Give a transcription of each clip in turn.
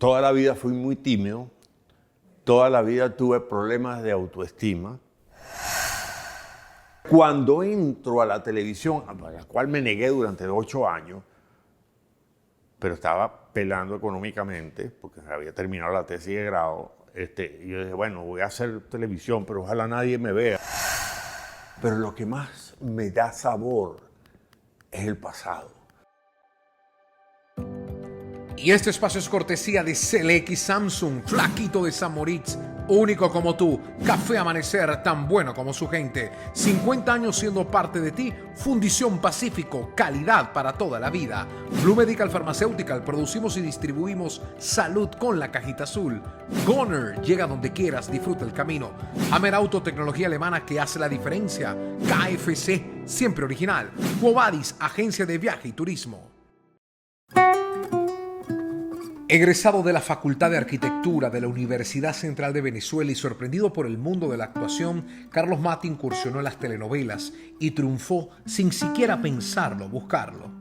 toda la vida fui muy tímido, toda la vida tuve problemas de autoestima. Cuando entro a la televisión, a la cual me negué durante 8 años, pero estaba pelando económicamente, porque había terminado la tesis de grado, y yo dije, bueno, voy a hacer televisión, pero ojalá nadie me vea. Pero lo que más me da sabor es el pasado. Y este espacio es cortesía de CLX Samsung, flaquito de San Moritz, único como tú, café amanecer tan bueno como su gente, 50 años siendo parte de ti, Fundición Pacífico, calidad para toda la vida, Blue Medical Pharmaceutical, producimos y distribuimos salud con la cajita azul, Goner, llega donde quieras, disfruta el camino, Hammer Auto, tecnología alemana que hace la diferencia, KFC, siempre original, Quo Vadis, agencia de viaje y turismo. Egresado de la Facultad de Arquitectura de la Universidad Central de Venezuela y sorprendido por el mundo de la actuación, Carlos Mata incursionó en las telenovelas y triunfó sin siquiera pensarlo, buscarlo.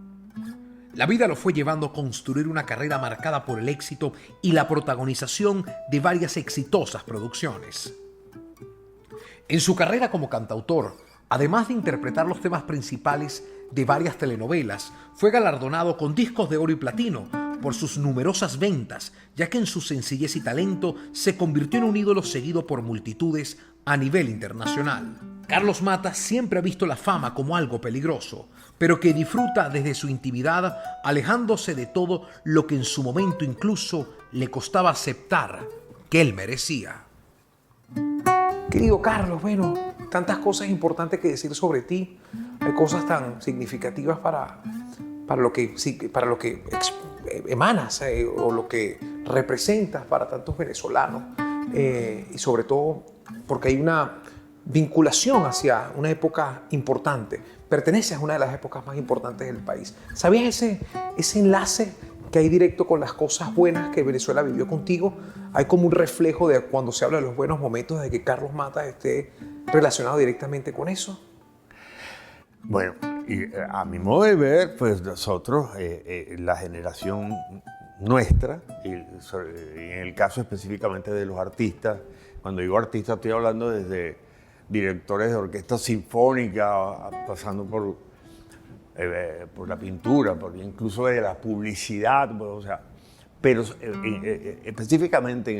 La vida lo fue llevando a construir una carrera marcada por el éxito y la protagonización de varias exitosas producciones. En su carrera como cantautor, además de interpretar los temas principales de varias telenovelas, fue galardonado con discos de oro y platino por sus numerosas ventas, ya que en su sencillez y talento se convirtió en un ídolo seguido por multitudes a nivel internacional. Carlos Mata siempre ha visto la fama como algo peligroso, pero que disfruta desde su intimidad, alejándose de todo lo que en su momento incluso le costaba aceptar que él merecía. Querido Carlos, bueno, tantas cosas importantes que decir sobre ti, hay cosas tan significativas para lo que emanas o lo que representas para tantos venezolanos y sobre todo porque hay una vinculación hacia una época importante. Perteneces a una de las épocas más importantes del país. ¿Sabías ese enlace que hay directo con las cosas buenas que Venezuela vivió contigo? Hay como un reflejo de cuando se habla de los buenos momentos de que Carlos Mata esté relacionado directamente con eso. Bueno, y a mi modo de ver, pues nosotros, la generación nuestra, y en el caso específicamente de los artistas, cuando digo artistas estoy hablando desde directores de orquesta sinfónica, pasando por la pintura, incluso de la publicidad, pues, o sea, pero específicamente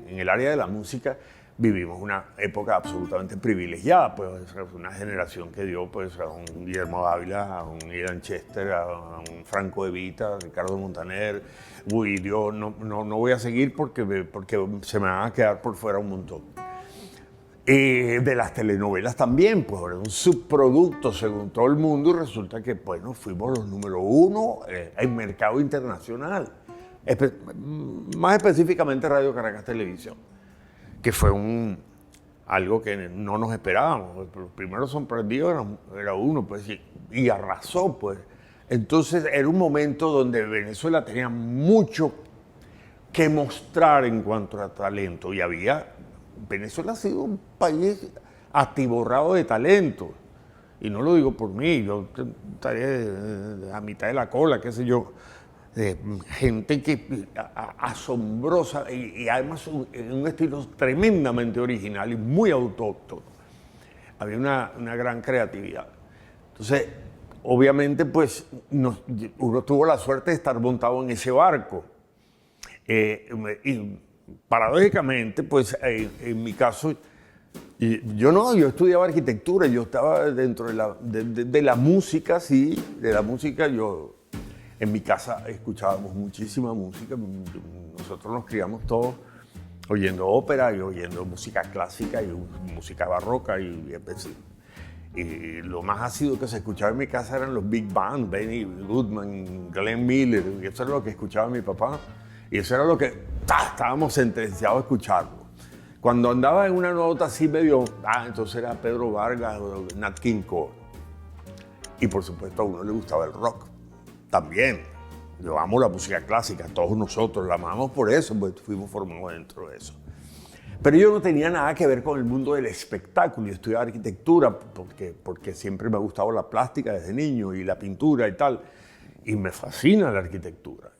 en el área de la música, vivimos una época absolutamente privilegiada, pues una generación que dio pues, a un Guillermo Dávila, a un Ian Chester, a un Franco De Vita, a Ricardo Montaner. Uy, yo no voy a seguir porque se me van a quedar por fuera un montón. De las telenovelas también, pues era un subproducto según todo el mundo y resulta que, bueno, fuimos los número 1 en mercado internacional, más específicamente Radio Caracas Televisión, que fue algo que no nos esperábamos. El primero sorprendido era uno, pues, y arrasó, pues. Entonces era un momento donde Venezuela tenía mucho que mostrar en cuanto a talento y Venezuela ha sido un país atiborrado de talento. Y no lo digo por mí, yo estaré a mitad de la cola, qué sé yo. Gente asombrosa y además en un estilo tremendamente original y muy autóctono. Había una gran creatividad. Entonces, obviamente, pues, uno tuvo la suerte de estar montado en ese barco. Y paradójicamente, pues, en mi caso, yo estudiaba arquitectura, yo estaba dentro de la música, sí, de la música. En mi casa escuchábamos muchísima música, nosotros nos criamos todos oyendo ópera y oyendo música clásica y música barroca y lo más ácido que se escuchaba en mi casa eran los big band, Benny Goodman, Glenn Miller, y eso era lo que escuchaba mi papá y eso era lo que estábamos sentenciados a escucharlo. Cuando andaba en una nota así medio, entonces era Pedro Vargas o Nat King Cole. Y por supuesto a uno le gustaba el rock. También, yo amo la música clásica, todos nosotros la amamos por eso, pues fuimos formados dentro de eso. Pero yo no tenía nada que ver con el mundo del espectáculo, yo estudiaba arquitectura porque siempre me ha gustado la plástica desde niño y la pintura y tal, y me fascina la arquitectura.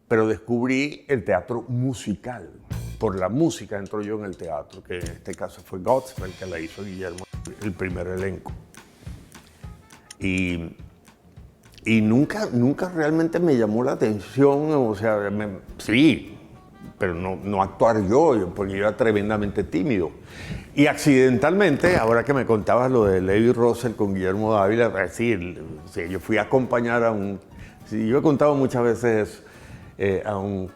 pero descubrí el teatro musical. Por la música entró yo en el teatro, que en este caso fue Godspell, que la hizo Guillermo, el primer elenco. Y nunca realmente me llamó la atención, o sea, sí, pero no actuar yo, porque yo era tremendamente tímido. Y accidentalmente, ahora que me contabas lo de Levi Russell con Guillermo Dávila, sí, yo fui a acompañar a un... Sí, yo he contado muchas veces a un...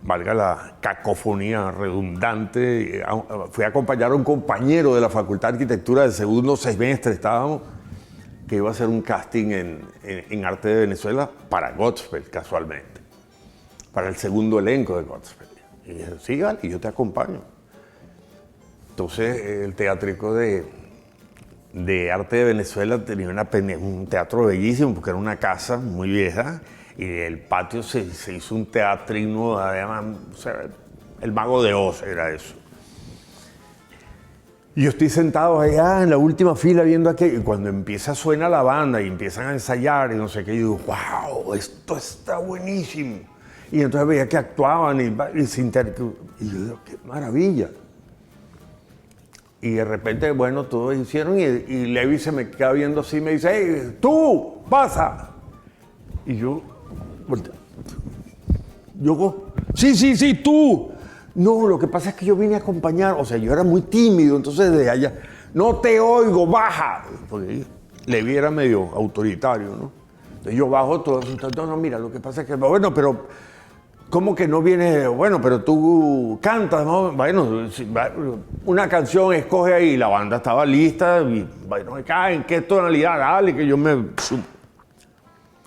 valga la cacofonía redundante, fui a acompañar a un compañero de la Facultad de Arquitectura del segundo semestre, estábamos, que iba a hacer un casting en Arte de Venezuela para Godspell, casualmente, para el segundo elenco de Godspell. Y dije, sí, vale, yo te acompaño. Entonces, el teatrico de Arte de Venezuela tenía un teatro bellísimo, porque era una casa muy vieja, y el patio se hizo un teatrino, además, o sea, el Mago de Oz era eso. Y yo estoy sentado allá en la última fila viendo aquello, y cuando suena la banda y empiezan a ensayar y no sé qué, yo digo, wow, esto está buenísimo. Y entonces veía que actuaban y yo digo, qué maravilla. Y de repente, bueno, todos hicieron y Levi se me queda viendo así y me dice, hey, tú, pasa. Y yo sí, tú. No, lo que pasa es que yo vine a acompañar, o sea, yo era muy tímido, entonces desde allá, no te oigo, baja. Porque Levi era medio autoritario, ¿no? Entonces yo bajo todo, no, mira, lo que pasa es que, bueno, pero, ¿cómo que no viene? Bueno, pero tú cantas, ¿no? Bueno, una canción, escoge ahí, la banda estaba lista, y bueno, ¿en qué tonalidad? Dale, que yo me...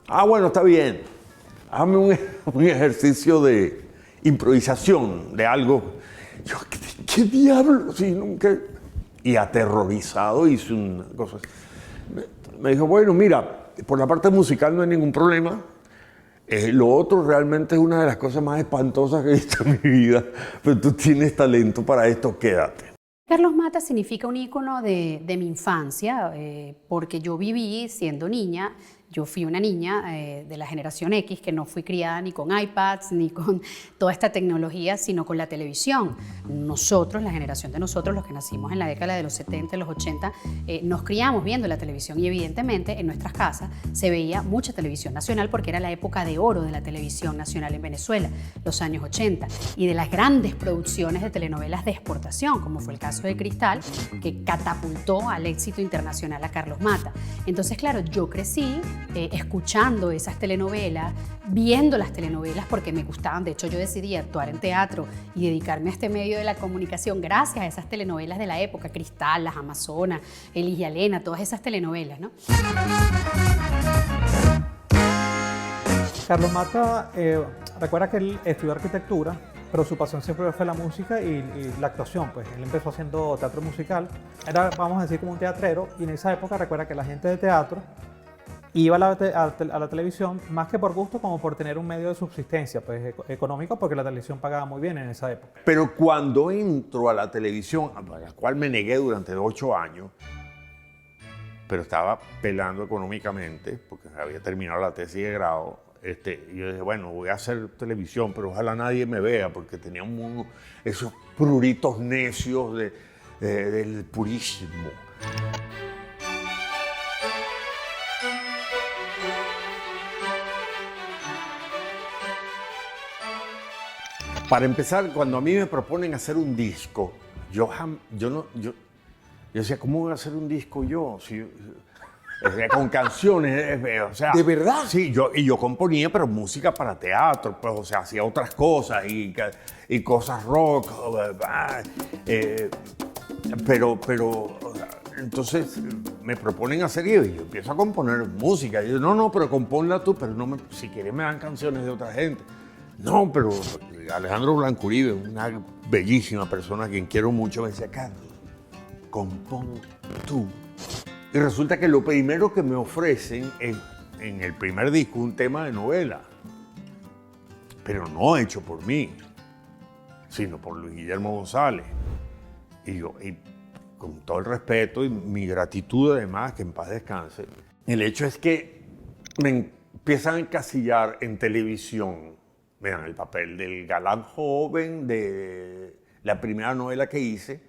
Ah, bueno, está bien. Hazme un ejercicio de improvisación de algo. Yo, ¿qué diablo? Sí, nunca... Y aterrorizado hice una cosa. Me dijo, bueno, mira, por la parte musical no hay ningún problema. Lo otro realmente es una de las cosas más espantosas que he visto en mi vida. Pero tú tienes talento para esto, quédate. Carlos Mata significa un ícono de mi infancia, porque yo viví siendo niña. Yo fui una niña de la generación X que no fui criada ni con iPads ni con toda esta tecnología, sino con la televisión. Nosotros, la generación de nosotros, los que nacimos en la década de los 70, los 80, nos criamos viendo la televisión y evidentemente en nuestras casas se veía mucha televisión nacional porque era la época de oro de la televisión nacional en Venezuela, los años 80, y de las grandes producciones de telenovelas de exportación, como fue el caso de Cristal, que catapultó al éxito internacional a Carlos Mata. Entonces, claro, yo crecí escuchando esas telenovelas, viendo las telenovelas porque me gustaban. De hecho, yo decidí actuar en teatro y dedicarme a este medio de la comunicación gracias a esas telenovelas de la época, Cristal, Las Amazonas, Elis y Alena, todas esas telenovelas, ¿no? Carlos Mata, recuerda que él estudió arquitectura, pero su pasión siempre fue la música y la actuación. Pues él empezó haciendo teatro musical, era, vamos a decir, como un teatrero, y en esa época recuerda que la gente de teatro iba a la televisión más que por gusto, como por tener un medio de subsistencia pues, económico, porque la televisión pagaba muy bien en esa época. Pero cuando entro a la televisión, a la cual me negué durante 8 años, pero estaba pelando económicamente, porque había terminado la tesis de grado, y yo dije, bueno, voy a hacer televisión, pero ojalá nadie me vea, porque tenía esos pruritos necios del purismo. Para empezar, cuando a mí me proponen hacer un disco, yo decía, ¿cómo voy a hacer un disco yo? Con canciones, o sea... ¿De verdad? Sí, yo componía, pero música para teatro, pues, o sea, hacía otras cosas y cosas rock, pero entonces me proponen hacer y yo empiezo a componer música. Y yo, no, pero compónla tú, pero no si quieres me dan canciones de otra gente. No, pero Alejandro Blanco-Uribe, una bellísima persona a quien quiero mucho, me decía, Carlos, compón tú. Y resulta que lo primero que me ofrecen es, en el primer disco, un tema de novela, pero no hecho por mí, sino por Luis Guillermo González. Y yo, con todo el respeto y mi gratitud además, que en paz descanse, el hecho es que me empiezan a encasillar en televisión Vean, el papel del galán joven de la primera novela que hice,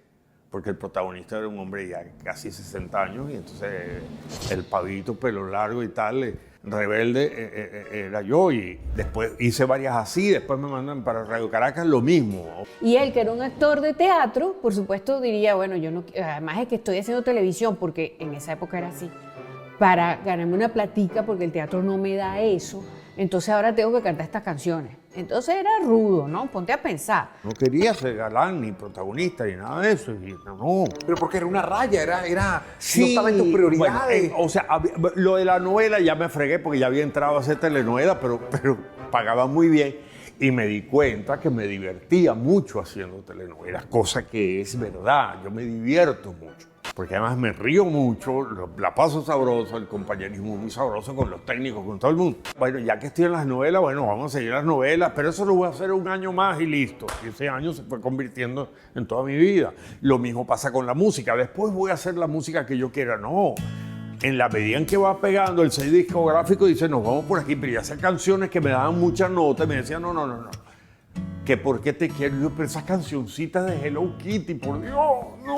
porque el protagonista era un hombre ya casi 60 años y entonces el pavito, pelo largo y tal, rebelde, era yo. Y después hice varias así, después me mandan para Radio Caracas lo mismo. Y él, que era un actor de teatro, por supuesto diría, bueno, yo no, además es que estoy haciendo televisión, porque en esa época era así, para ganarme una platica, porque el teatro no me da eso, entonces ahora tengo que cantar estas canciones. Entonces era rudo, ¿no? Ponte a pensar. No quería ser galán, ni protagonista, ni nada de eso. Y no. Pero porque era una raya, no Sí, estaba en tus prioridades. Bueno, o sea, lo de la novela ya me fregué porque ya había entrado a hacer telenovela, pero pagaba muy bien. Y me di cuenta que me divertía mucho haciendo telenovelas, cosa que es verdad. Yo me divierto mucho. Porque además me río mucho, la paso sabroso, el compañerismo muy sabroso con los técnicos, con todo el mundo. Bueno, ya que estoy en las novelas, bueno, vamos a seguir las novelas, pero eso lo voy a hacer un año más y listo. Y ese año se fue convirtiendo en toda mi vida. Lo mismo pasa con la música. Después voy a hacer la música que yo quiera. No. En la medida en que va pegando el sello discográfico, dice, nos vamos por aquí, pero ya hacía canciones que me daban muchas notas y me decían, no. Que por qué te quiero. Yo, pero esas cancioncitas de Hello Kitty, por Dios, no.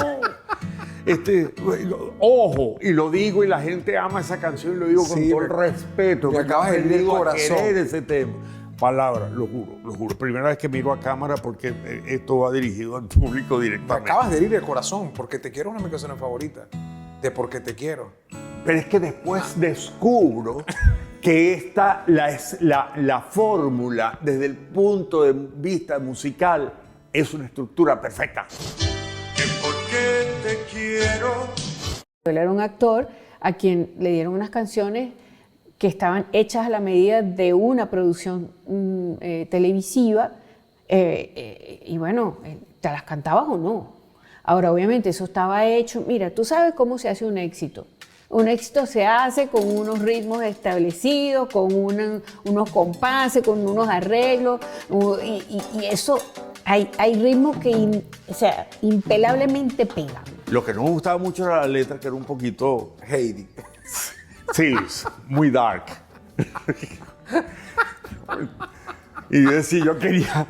Ojo, y lo digo y la gente ama esa canción y lo digo con Sí, todo el respeto. me acabas de herir el corazón. Querer ese tema. Palabra, lo juro. Primera vez que miro a cámara porque esto va dirigido al público Me directamente. acabas de herir el corazón, porque te quiero es una de mis canciones favoritas. De Porque te quiero. Pero es que después descubro que esta es la fórmula desde el punto de vista musical es una estructura perfecta. Te quiero. Él era un actor a quien le dieron unas canciones que estaban hechas a la medida de una producción televisiva y bueno, ¿te las cantabas o no? Ahora, obviamente, eso estaba hecho. Mira, tú sabes cómo se hace un éxito. Un éxito se hace con unos ritmos establecidos, con unos compases, con unos arreglos y eso... Hay ritmos que impelablemente pegan. Lo que no me gustaba mucho era la letra, que era un poquito, Heidi. sí, muy dark. Y yo decía, yo quería,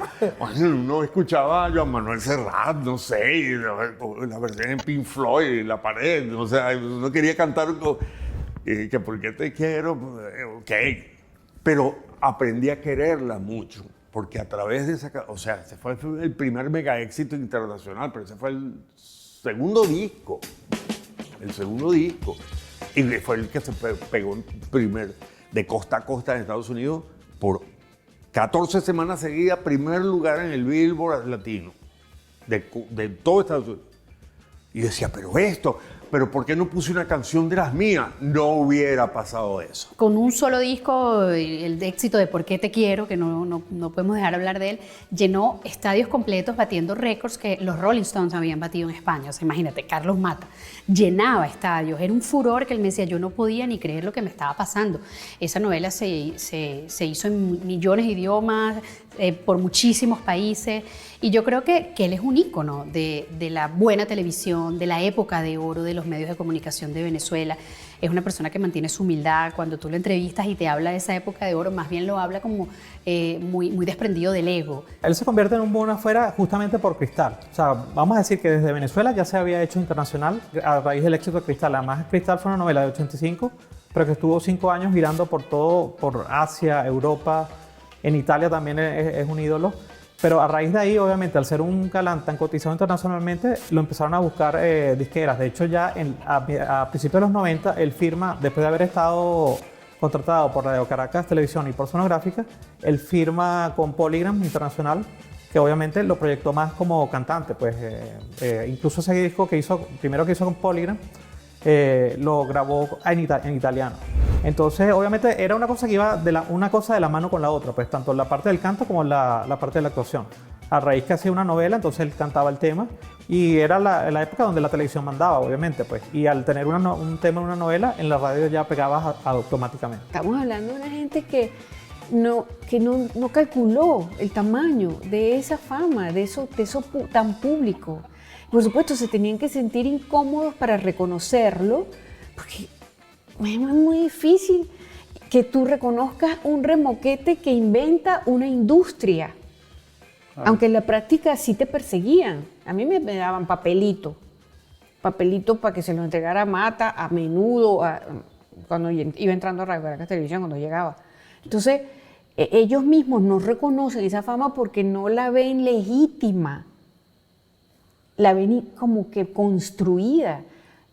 uno escuchaba a Joan Manuel Serrat, no sé, y la versión en Pink Floyd, y La Pared, o sea, uno quería cantar que ¿por qué te quiero? Ok, pero aprendí a quererla mucho. Porque a través de esa... O sea, ese fue el primer mega éxito internacional, pero ese fue el segundo disco. El segundo disco. Y fue el que se pegó primer, de costa a costa en Estados Unidos por 14 semanas seguidas, primer lugar en el Billboard latino. De todo Estados Unidos. Y decía, pero ¿por qué no puse una canción de las mías? No hubiera pasado eso. Con un solo disco, el éxito de ¿Por qué te quiero?, que no podemos dejar de hablar de él, llenó estadios completos batiendo récords que los Rolling Stones habían batido en España. O sea, imagínate, Carlos Mata llenaba estadios, era un furor que él me decía, yo no podía ni creer lo que me estaba pasando. Esa novela se hizo en millones de idiomas, por muchísimos países, y yo creo que él es un ícono de la buena televisión, de la época de oro de los medios de comunicación de Venezuela. Es una persona que mantiene su humildad. Cuando tú lo entrevistas y te habla de esa época de oro, más bien lo habla como muy desprendido del ego. Él se convierte en un boom afuera justamente por Cristal. O sea, vamos a decir que desde Venezuela ya se había hecho internacional a raíz del éxito de Cristal. Además, Cristal fue una novela de 85, pero que estuvo 5 años girando por Asia, Europa. En Italia también es un ídolo. Pero a raíz de ahí, obviamente, al ser un galán tan cotizado internacionalmente, lo empezaron a buscar disqueras. De hecho, ya a principios de los 90, él firma, después de haber estado contratado por Radio Caracas Televisión y por Sonográfica, él firma con Polygram Internacional, que obviamente lo proyectó más como cantante. Pues, incluso ese disco primero que hizo con Polygram, lo grabó en italiano. Entonces, obviamente, era una cosa que iba una cosa de la mano con la otra, pues tanto la parte del canto como la parte de la actuación. A raíz que hacía una novela, entonces él cantaba el tema y era la época donde la televisión mandaba, obviamente, pues. Y al tener un tema en una novela, en la radio ya pegabas automáticamente. Estamos hablando de una gente que no calculó el tamaño de esa fama, de eso tan público. Por supuesto, se tenían que sentir incómodos para reconocerlo, porque es muy difícil que tú reconozcas un remoquete que inventa una industria. Aunque en la práctica sí te perseguían. A mí me daban papelitos para que se lo entregara a Mata, a Menudo, cuando iba entrando a Radio Caracas Televisión, cuando llegaba. Entonces, ellos mismos no reconocen esa fama porque no la ven legítima. La ven como que construida,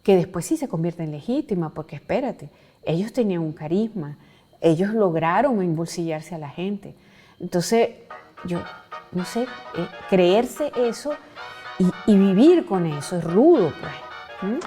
que después sí se convierte en legítima, porque espérate, ellos tenían un carisma, ellos lograron embolsillarse a la gente. Entonces, yo no sé, creerse eso y vivir con eso es rudo, pues.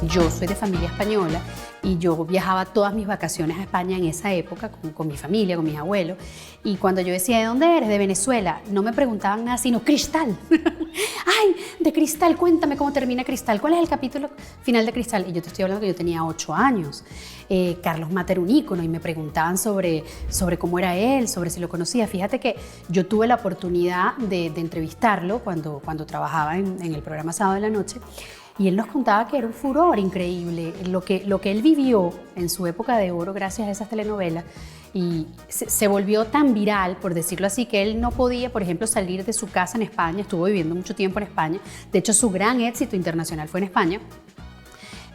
Yo soy de familia española y yo viajaba todas mis vacaciones a España en esa época con mi familia, con mis abuelos. Y cuando yo decía, ¿de dónde eres? De Venezuela, no me preguntaban nada sino Cristal. ¡Ay, de Cristal! Cuéntame cómo termina Cristal. ¿Cuál es el capítulo final de Cristal? Y yo te estoy hablando que yo tenía 8 años. Carlos Mata era un ícono y me preguntaban sobre cómo era él, sobre si lo conocía. Fíjate que yo tuve la oportunidad de entrevistarlo cuando trabajaba en el programa Sábado de la Noche. Y él nos contaba que era un furor increíble, lo que él vivió en su época de oro gracias a esas telenovelas. Y se volvió tan viral, por decirlo así, que él no podía, por ejemplo, salir de su casa en España. Estuvo viviendo mucho tiempo en España. De hecho, su gran éxito internacional fue en España,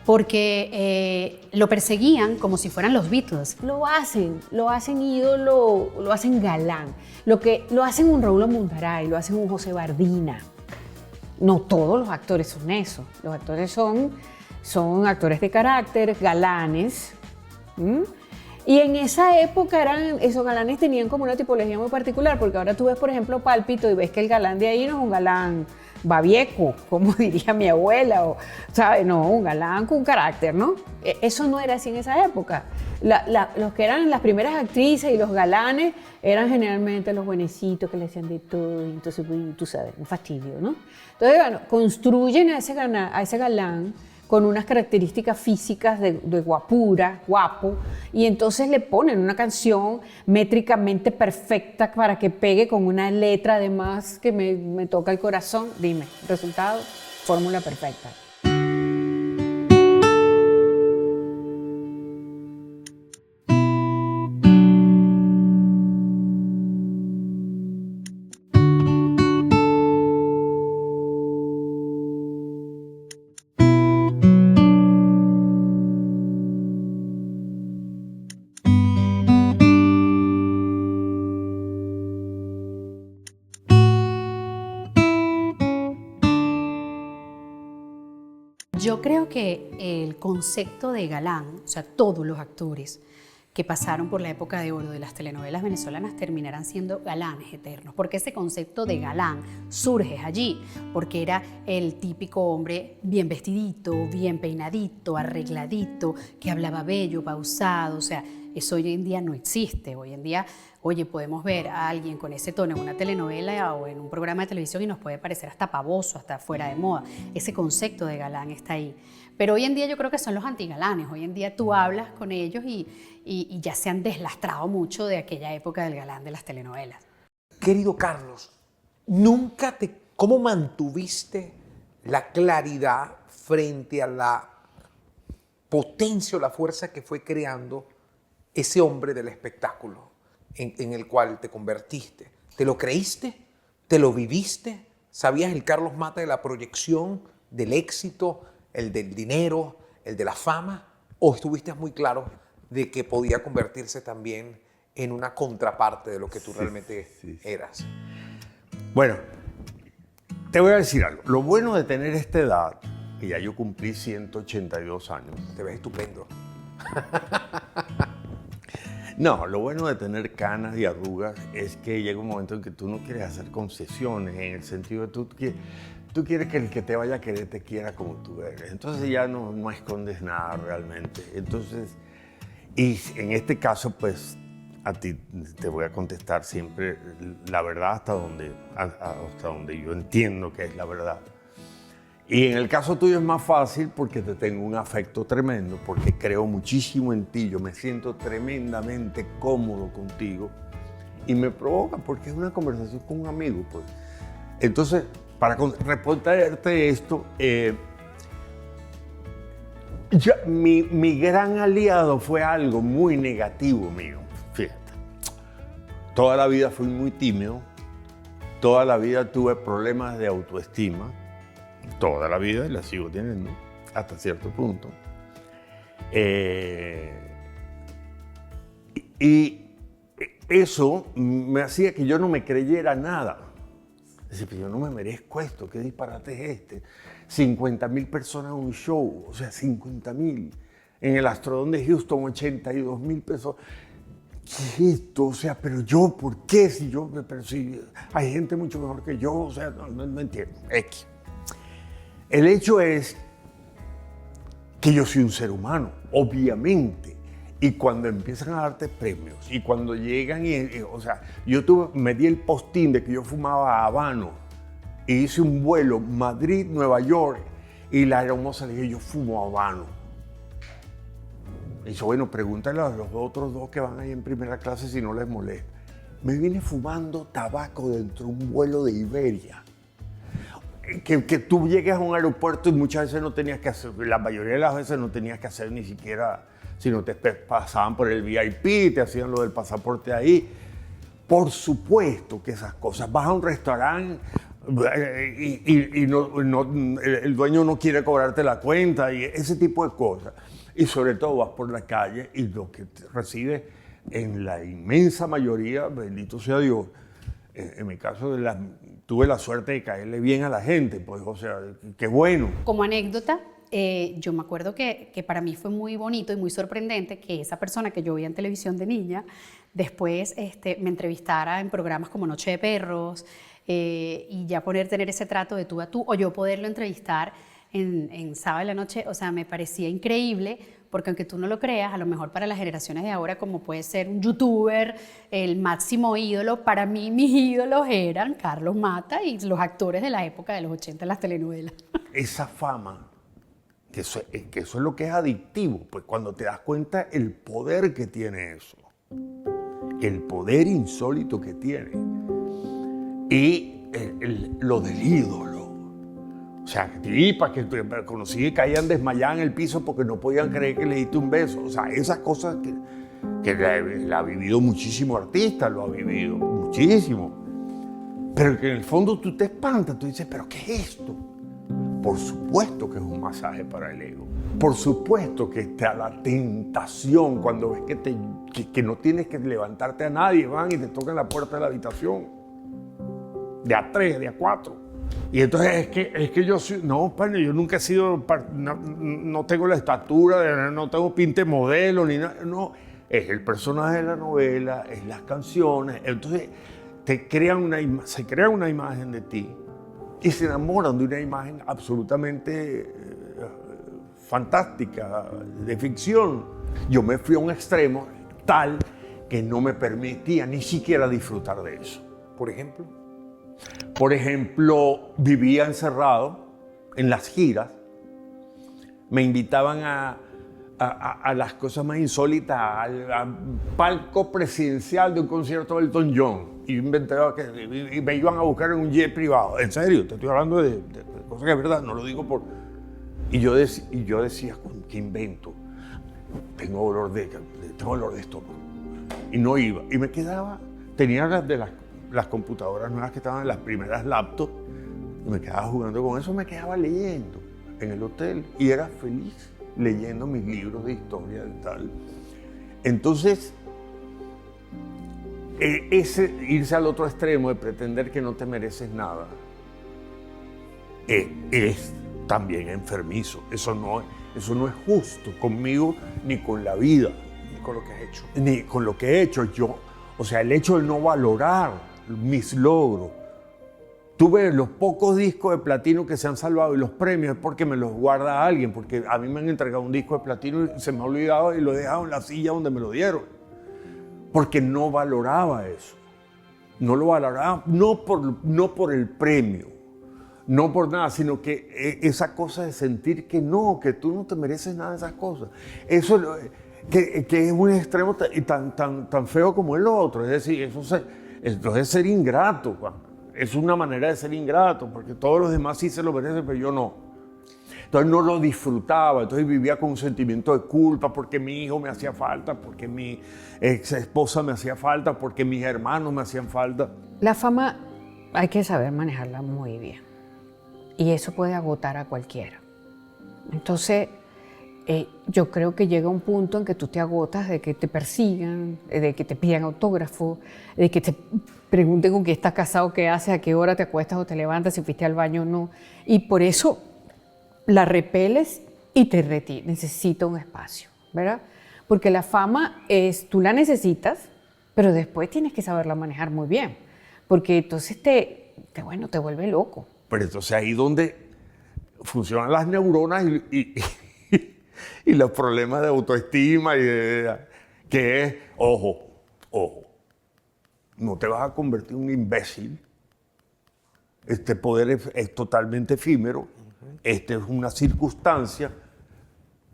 porque lo perseguían como si fueran los Beatles. Lo hacen ídolo, lo hacen galán. Lo hacen un Raúl Montaray, lo hacen un José Bardina. No todos los actores son eso. Los actores son actores de carácter, galanes. Y en esa época esos galanes tenían como una tipología muy particular, porque ahora tú ves, por ejemplo, Pálpito y ves que el galán de ahí no es un galán babieco, como diría mi abuela, ¿sabes? No, un galán con carácter, ¿no? Eso no era así en esa época. Los que eran las primeras actrices y los galanes eran generalmente los buenecitos que le hacían de todo, y entonces, tú sabes, un fastidio, ¿no? Entonces, bueno, construyen a ese galán con unas características físicas de guapura, guapo, y entonces le ponen una canción métricamente perfecta para que pegue con una letra además que me toca el corazón. Dime, resultado, fórmula perfecta. Yo creo que el concepto de galán, o sea, todos los actores que pasaron por la época de oro de las telenovelas venezolanas terminarán siendo galanes eternos, porque ese concepto de galán surge allí, porque era el típico hombre bien vestidito, bien peinadito, arregladito, que hablaba bello, pausado. O sea, eso hoy en día no existe. Hoy en día, oye, podemos ver a alguien con ese tono en una telenovela o en un programa de televisión y nos puede parecer hasta pavoso, hasta fuera de moda. Ese concepto de galán está ahí. Pero hoy en día yo creo que son los antigalanes. Hoy en día tú hablas con ellos y ya se han deslastrado mucho de aquella época del galán de las telenovelas. Querido Carlos, ¿cómo mantuviste la claridad frente a la potencia o la fuerza que fue creando ese hombre del espectáculo en el cual te convertiste? ¿Te lo creíste? ¿Te lo viviste? ¿Sabías el Carlos Mata de la proyección, del éxito, el del dinero, el de la fama? ¿O estuviste muy claro de que podía convertirse también en una contraparte de lo que tú realmente eras? Bueno, te voy a decir algo. Lo bueno de tener esta edad, que ya yo cumplí 182 años. Te ves estupendo. No, lo bueno de tener canas y arrugas es que llega un momento en que tú no quieres hacer concesiones, en el sentido de tú quieres que el que te vaya a querer te quiera como tú eres. Entonces ya no escondes nada realmente. Entonces, y en este caso, pues, a ti te voy a contestar siempre la verdad hasta donde yo entiendo que es la verdad. Y en el caso tuyo es más fácil porque te tengo un afecto tremendo, porque creo muchísimo en ti, yo me siento tremendamente cómodo contigo y me provoca porque es una conversación con un amigo, pues. Entonces, para responderte esto, mi gran aliado fue algo muy negativo mío, fíjate. Toda la vida fui muy tímido, toda la vida tuve problemas de autoestima, toda la vida, y la sigo teniendo, hasta cierto punto. Y eso me hacía que yo no me creyera nada. Es decir, yo no me merezco esto, ¿qué disparate es este? 50.000 personas en un show, o sea, 50.000. En el Astrodome de Houston, 82.000 personas. ¿Qué es esto? O sea, pero yo, ¿por qué? Pero si hay gente mucho mejor que yo, o sea, no entiendo. X. El hecho es que yo soy un ser humano, obviamente. Y cuando empiezan a darte premios, y cuando llegan, o sea, me di el postín de que yo fumaba habano, y hice un vuelo Madrid-Nueva York, y la hermosa le dije, yo fumo habano. Y dice, bueno, pregúntale a los otros dos que van ahí en primera clase si no les molesta. Me vine fumando tabaco dentro de un vuelo de Iberia. Que tú llegues a un aeropuerto y muchas veces no tenías que hacer, la mayoría de las veces no tenías que hacer ni siquiera, sino te pasaban por el VIP, te hacían lo del pasaporte ahí. Por supuesto que esas cosas. Vas a un restaurante y el dueño no quiere cobrarte la cuenta y ese tipo de cosas. Y sobre todo vas por la calle y lo que recibes en la inmensa mayoría, bendito sea Dios, en mi caso tuve la suerte de caerle bien a la gente, pues, o sea, qué bueno. Como anécdota, yo me acuerdo que para mí fue muy bonito y muy sorprendente que esa persona que yo veía en televisión de niña, después me entrevistara en programas como Noche de Perros, y ya tener ese trato de tú a tú, o yo poderlo entrevistar en Sábado en la Noche, o sea, me parecía increíble, porque aunque tú no lo creas, a lo mejor para las generaciones de ahora, como puede ser un youtuber, el máximo ídolo, para mí mis ídolos eran Carlos Mata y los actores de la época de los 80 en las telenovelas. Esa fama, que eso es lo que es adictivo, pues cuando te das cuenta el poder que tiene eso, el poder insólito que tiene, y lo del ídolo. O sea, tipas que conocí que caían desmayadas en el piso porque no podían creer que le diste un beso. O sea, esas cosas que la ha vivido muchísimo artista, lo ha vivido muchísimo. Pero que en el fondo tú te espantas, tú dices, ¿pero qué es esto? Por supuesto que es un masaje para el ego. Por supuesto que te da la tentación cuando ves que no tienes que levantarte a nadie, van y te tocan la puerta de la habitación. De a 3, de a 4. Y entonces es que yo soy, no, padre, yo nunca he sido, no tengo la estatura, no tengo pinte modelo, ni nada, no. Es el personaje de la novela, es las canciones. Entonces se crea una imagen de ti y se enamoran de una imagen absolutamente fantástica, de ficción. Yo me fui a un extremo tal que no me permitía ni siquiera disfrutar de eso. Por ejemplo, vivía encerrado en las giras. Me invitaban a las cosas más insólitas, al palco presidencial de un concierto de Elton John. Y me iban a buscar en un jet privado. En serio, te estoy hablando de cosas que es verdad, no lo digo por... Y yo decía, ¿qué invento? Tengo dolor de estómago. Y no iba. Y me quedaba, tenía las computadoras nuevas que estaban en las primeras laptops, y me quedaba jugando con eso, me quedaba leyendo en el hotel y era feliz leyendo mis libros de historia y tal. Entonces, irse al otro extremo de pretender que no te mereces nada es también enfermizo. Eso no es justo conmigo ni con la vida. ni con lo que has hecho. Ni con lo que he hecho yo. O sea, el hecho de no valorar mis logros. Tú ves los pocos discos de platino que se han salvado y los premios es porque me los guarda alguien, porque a mí me han entregado un disco de platino y se me ha olvidado y lo he dejado en la silla donde me lo dieron. Porque no valoraba eso. No lo valoraba, no por el premio, no por nada, sino que esa cosa de sentir que tú no te mereces nada de esas cosas. Eso que es un extremo tan feo como el otro. Es decir, eso es ser ingrato, Juan. es una manera de ser ingrato, porque todos los demás sí se lo merecen, pero yo no. Entonces no lo disfrutaba, entonces vivía con un sentimiento de culpa porque mi hijo me hacía falta, porque mi ex esposa me hacía falta, porque mis hermanos me hacían falta. La fama hay que saber manejarla muy bien y eso puede agotar a cualquiera. Entonces, yo creo que llega un punto en que tú te agotas de que te persigan, de que te pidan autógrafo, de que te pregunten con quién estás casado, qué haces, a qué hora te acuestas o te levantas, si fuiste al baño o no. Y por eso la repeles y te retiras. Necesita un espacio, ¿verdad? Porque la fama tú la necesitas, pero después tienes que saberla manejar muy bien, porque entonces te vuelve loco. Pero entonces ahí donde funcionan las neuronas y los problemas de autoestima que es, ojo, no te vas a convertir en un imbécil. Este poder es totalmente efímero. Esta es una circunstancia,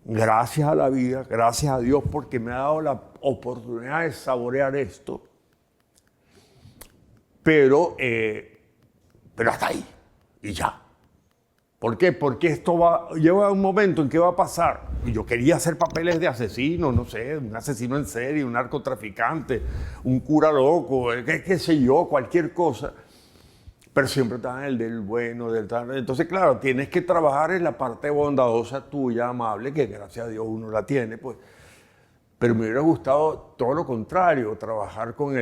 gracias a la vida, gracias a Dios, porque me ha dado la oportunidad de saborear esto. Pero hasta ahí, y ya. ¿Por qué? Porque esto lleva un momento en que va a pasar. Y yo quería hacer papeles de asesino, no sé, un asesino en serie, un narcotraficante, un cura loco, qué sé yo, cualquier cosa. Pero siempre está en el del bueno, del tal. Entonces, claro, tienes que trabajar en la parte bondadosa tuya, amable, que gracias a Dios uno la tiene, pues. Pero me hubiera gustado todo lo contrario, trabajar con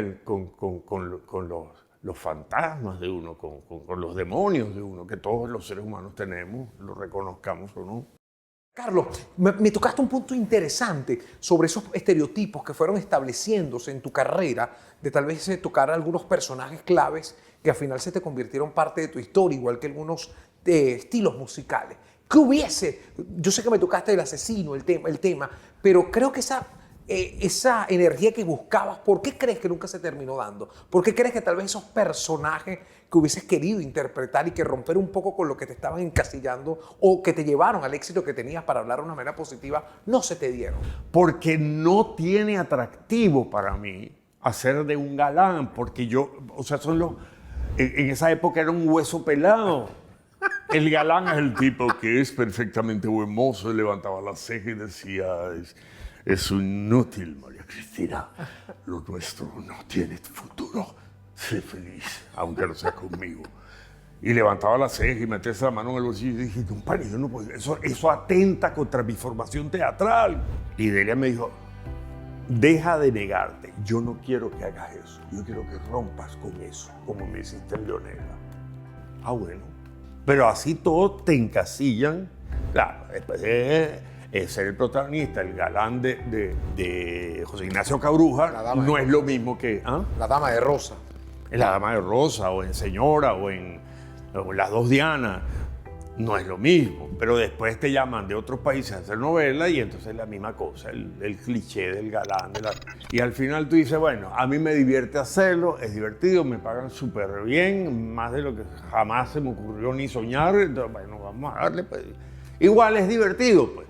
los fantasmas de uno, con los demonios de uno, que todos los seres humanos tenemos, lo reconozcamos o no. Carlos, me tocaste un punto interesante sobre esos estereotipos que fueron estableciéndose en tu carrera, de tal vez tocar a algunos personajes claves que al final se te convirtieron parte de tu historia, igual que algunos estilos musicales. ¿Qué hubiese? Yo sé que me tocaste el asesino, el tema, pero creo que esa energía que buscabas, ¿por qué crees que nunca se terminó dando? ¿Por qué crees que tal vez esos personajes que hubieses querido interpretar y que romper un poco con lo que te estaban encasillando o que te llevaron al éxito que tenías para hablar de una manera positiva, no se te dieron? Porque no tiene atractivo para mí hacer de un galán, porque en esa época era un hueso pelado. El galán es el tipo que es perfectamente buen mozo, levantaba la ceja y decía... Es un inútil, María Cristina. Lo nuestro no tiene futuro. Sé feliz, aunque no sea conmigo. Y levantaba la ceja y metía la mano en el bolsillo y dije, compadre, yo no puedo. Eso atenta contra mi formación teatral. Y Delia me dijo, deja de negarte. Yo no quiero que hagas eso. Yo quiero que rompas con eso, como me hiciste en Leonela. Ah, bueno. Pero así todos te encasillan. Claro, después ser el protagonista, el galán de José Ignacio Cabruja, no es lo mismo que... La Dama de Rosa. En La Dama de Rosa, o en Señora, o en Las Dos Dianas, no es lo mismo. Pero después te llaman de otros países a hacer novelas y entonces es la misma cosa, el cliché del galán. Y al final tú dices, bueno, a mí me divierte hacerlo, es divertido, me pagan súper bien, más de lo que jamás se me ocurrió ni soñar. Entonces, bueno, vamos a darle, pues. Igual es divertido, pues.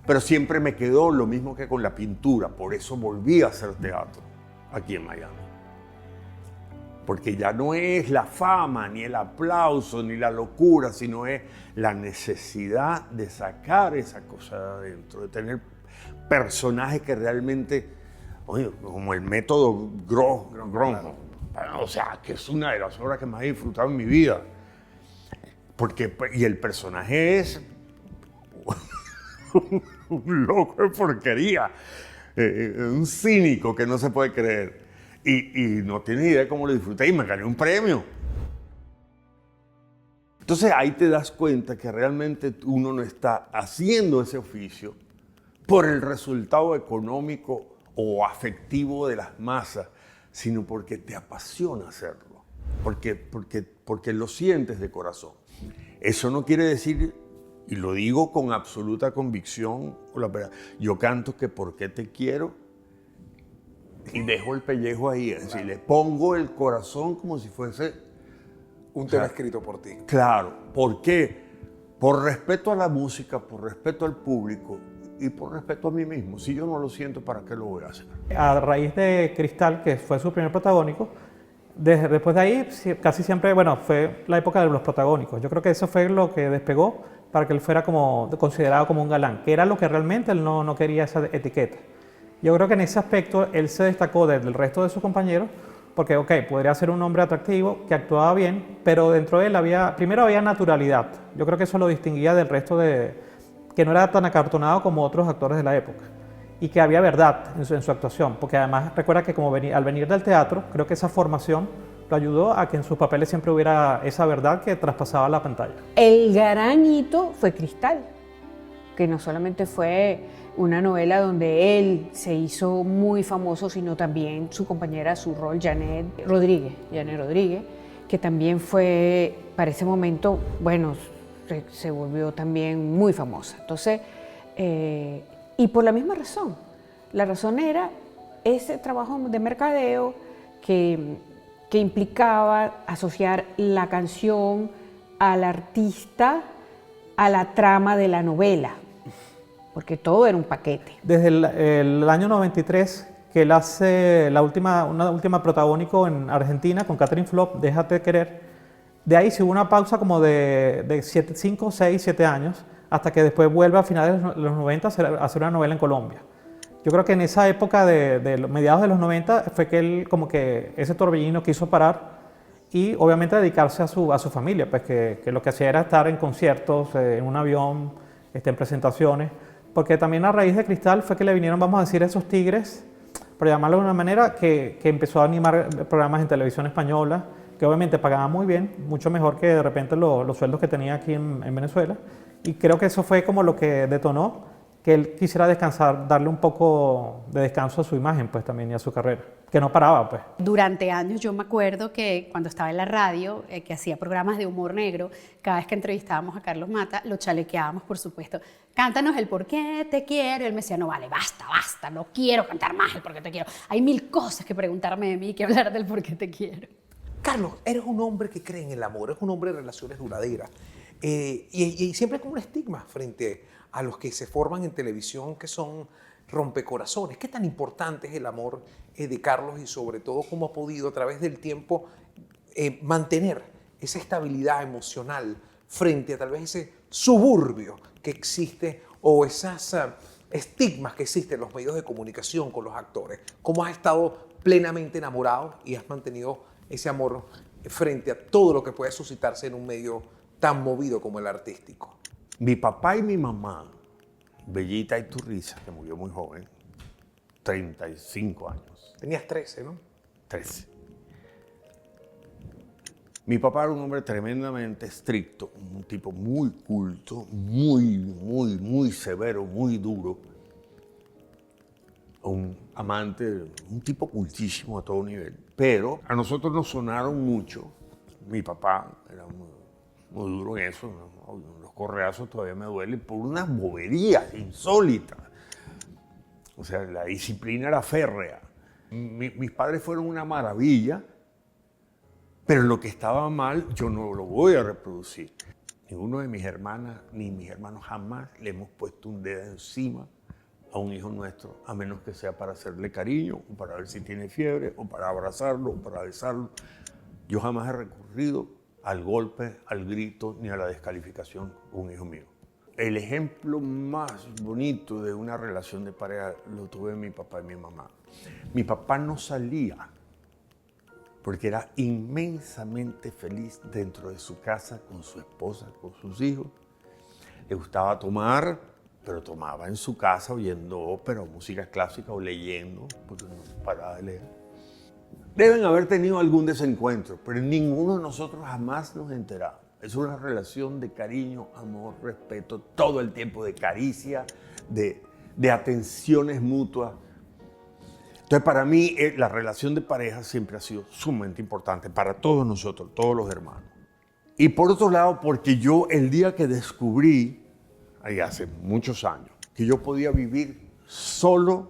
Pero siempre me quedó lo mismo que con la pintura, por eso volví a hacer teatro aquí en Miami. Porque ya no es la fama, ni el aplauso, ni la locura, sino es la necesidad de sacar esa cosa de adentro, de tener personajes que realmente, oye, como el método Groom, o sea, que es una de las obras que más he disfrutado en mi vida. Y el personaje es... un loco de porquería, un cínico que no se puede creer y no tiene idea de cómo lo disfruté y me gané un premio. Entonces ahí te das cuenta que realmente uno no está haciendo ese oficio por el resultado económico o afectivo de las masas, sino porque te apasiona hacerlo, porque lo sientes de corazón. Eso no quiere decir... Y lo digo con absoluta convicción, yo canto que ¿por qué te quiero? Y dejo el pellejo ahí, es decir, le pongo el corazón como si fuese... Un tema escrito por ti. Claro, ¿por qué? Por respeto a la música, por respeto al público y por respeto a mí mismo. Si yo no lo siento, ¿para qué lo voy a hacer? A raíz de Cristal, que fue su primer protagónico, Después de ahí, casi siempre, bueno, fue la época de los protagónicos. Yo creo que eso fue lo que despegó para que él fuera como considerado como un galán, que era lo que realmente él no quería, esa etiqueta. Yo creo que en ese aspecto él se destacó del resto de sus compañeros porque, ok, podría ser un hombre atractivo, que actuaba bien, pero dentro de él primero había naturalidad. Yo creo que eso lo distinguía del resto que no era tan acartonado como otros actores de la época. Y que había verdad en su actuación, porque además recuerda que al venir del teatro, creo que esa formación lo ayudó a que en sus papeles siempre hubiera esa verdad que traspasaba la pantalla. El gran hito fue Cristal, que no solamente fue una novela donde él se hizo muy famoso, sino también su compañera, su rol, Janet Rodríguez, que también fue, para ese momento, bueno, se volvió también muy famosa. Entonces, y por la misma razón. La razón era ese trabajo de mercadeo que implicaba asociar la canción al artista, a la trama de la novela, porque todo era un paquete. Desde el año 93, que él hace una última protagónico en Argentina con Catherine Flop, Déjate querer, de ahí se hubo una pausa como de 5, 6, 7 años, hasta que después vuelve a finales de los 90 a hacer una novela en Colombia. Yo creo que en esa época de mediados de los 90 fue que él como que ese torbellino quiso parar y obviamente dedicarse a su familia, pues que lo que hacía era estar en conciertos, en un avión, en presentaciones, porque también a raíz de Cristal fue que le vinieron, vamos a decir, esos tigres, por llamarlo de una manera, que empezó a animar programas en televisión española, que obviamente pagaban muy bien, mucho mejor que de repente los sueldos que tenía aquí en Venezuela. Y creo que eso fue como lo que detonó que él quisiera descansar, darle un poco de descanso a su imagen, pues también, y a su carrera, que no paraba, pues. Durante años yo me acuerdo que cuando estaba en la radio, que hacía programas de humor negro, cada vez que entrevistábamos a Carlos Mata, lo chalequeábamos, por supuesto. Cántanos el por qué te quiero. Y él me decía, no, vale, basta, no quiero cantar más el por qué te quiero. Hay 1000 cosas que preguntarme de mí que hablar del por qué te quiero. Carlos, eres un hombre que cree en el amor, eres un hombre de relaciones duraderas. Y siempre con un estigma frente a los que se forman en televisión que son rompecorazones. ¿Qué tan importante es el amor de Carlos y sobre todo cómo ha podido a través del tiempo mantener esa estabilidad emocional frente a tal vez ese suburbio que existe o esas estigmas que existen en los medios de comunicación con los actores? ¿Cómo has estado plenamente enamorado y has mantenido ese amor frente a todo lo que puede suscitarse en un medio tan movido como el artístico? Mi papá y mi mamá, Bellita Iturriza, que murió muy joven, 35 años. Tenías 13, ¿no? 13. Mi papá era un hombre tremendamente estricto, un tipo muy culto, muy severo, muy duro. Un amante, un tipo cultísimo a todo nivel. Pero a nosotros nos sonaron mucho. Mi papá era muy duro en eso, ¿no? Los correazos todavía me duelen por unas boberías insólitas. O sea, la disciplina era férrea. Mis padres fueron una maravilla, pero lo que estaba mal yo no lo voy a reproducir. Ninguno de mis hermanas ni mis hermanos jamás le hemos puesto un dedo encima a un hijo nuestro, a menos que sea para hacerle cariño, o para ver si tiene fiebre, o para abrazarlo, o para besarlo. Yo jamás he recurrido al golpe, al grito, ni a la descalificación con un hijo mío. El ejemplo más bonito de una relación de pareja lo tuve mi papá y mi mamá. Mi papá no salía porque era inmensamente feliz dentro de su casa, con su esposa, con sus hijos. Le gustaba tomar, pero tomaba en su casa oyendo ópera o música clásica o leyendo, porque no paraba de leer. Deben haber tenido algún desencuentro, pero ninguno de nosotros jamás nos enteramos. Es una relación de cariño, amor, respeto, todo el tiempo, de caricia, de atenciones mutuas. Entonces, para mí, la relación de pareja siempre ha sido sumamente importante para todos nosotros, todos los hermanos. Y por otro lado, porque yo el día que descubrí, ahí hace muchos años, que yo podía vivir solo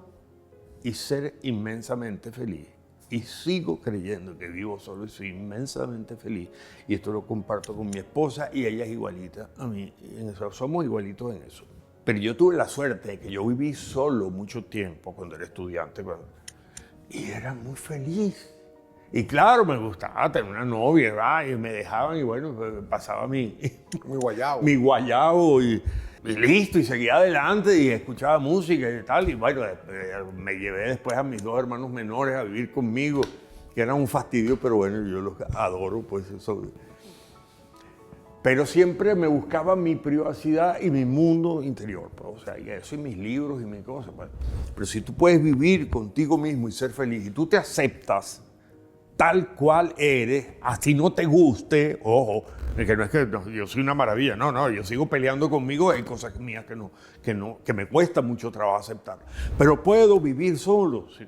y ser inmensamente feliz. Y sigo creyendo que vivo solo y soy inmensamente feliz. Y esto lo comparto con mi esposa y ella es igualita a mí. En eso, somos igualitos en eso. Pero yo tuve la suerte de que yo viví solo mucho tiempo cuando era estudiante. Y era muy feliz. Y claro, me gustaba tener una novia, ¿verdad? Y me dejaban y bueno, pues, pasaba Muy guayabo. mi guayabo y listo, y seguía adelante y escuchaba música y tal. Y bueno, me llevé después a mis 2 hermanos menores a vivir conmigo, que eran un fastidio, pero bueno, yo los adoro, pues eso. Pero siempre me buscaba mi privacidad y mi mundo interior, pues, o sea, y eso y mis libros y mis cosas. Pues. Pero si tú puedes vivir contigo mismo y ser feliz y tú te aceptas tal cual eres, así no te guste, ojo, que no es que no, yo soy una maravilla, no, yo sigo peleando conmigo, hay cosas mías que me cuesta mucho trabajo aceptar, pero puedo vivir solo. ¿Sí?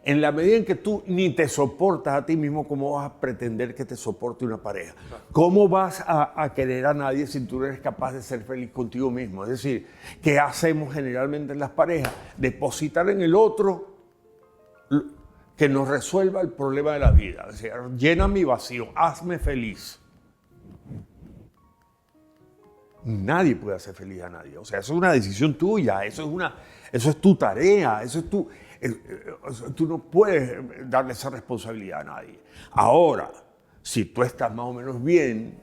En la medida en que tú ni te soportas a ti mismo, ¿cómo vas a pretender que te soporte una pareja? ¿Cómo vas a querer a nadie si tú eres capaz de ser feliz contigo mismo? Es decir, ¿qué hacemos generalmente en las parejas? Depositar en el otro que nos resuelva el problema de la vida. Es decir, llena mi vacío, hazme feliz. Nadie puede hacer feliz a nadie. O sea, eso es una decisión tuya, eso es tu tarea, tú no puedes darle esa responsabilidad a nadie. Ahora, si tú estás más o menos bien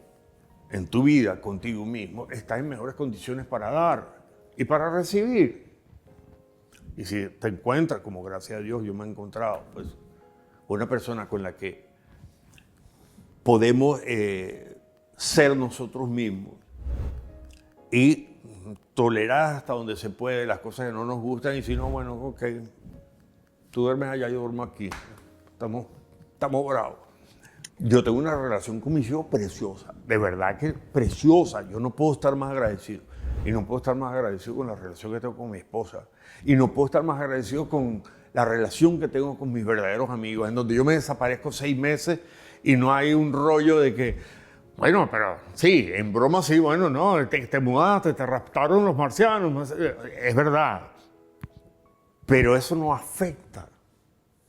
en tu vida contigo mismo, estás en mejores condiciones para dar y para recibir. Y si te encuentras, como gracias a Dios yo me he encontrado, pues una persona con la que podemos ser nosotros mismos y tolerar hasta donde se puede las cosas que no nos gustan, y si no, bueno, ok, tú duermes allá, yo duermo aquí, estamos bravos. Yo tengo una relación con mis hijos preciosa, de verdad que preciosa, yo no puedo estar más agradecido. Y no puedo estar más agradecido con la relación que tengo con mi esposa. Y no puedo estar más agradecido con la relación que tengo con mis verdaderos amigos, en donde yo me desaparezco 6 meses y no hay un rollo de que, bueno, pero sí, en broma sí, bueno, no, te mudaste, te raptaron los marcianos, es verdad. Pero eso no afecta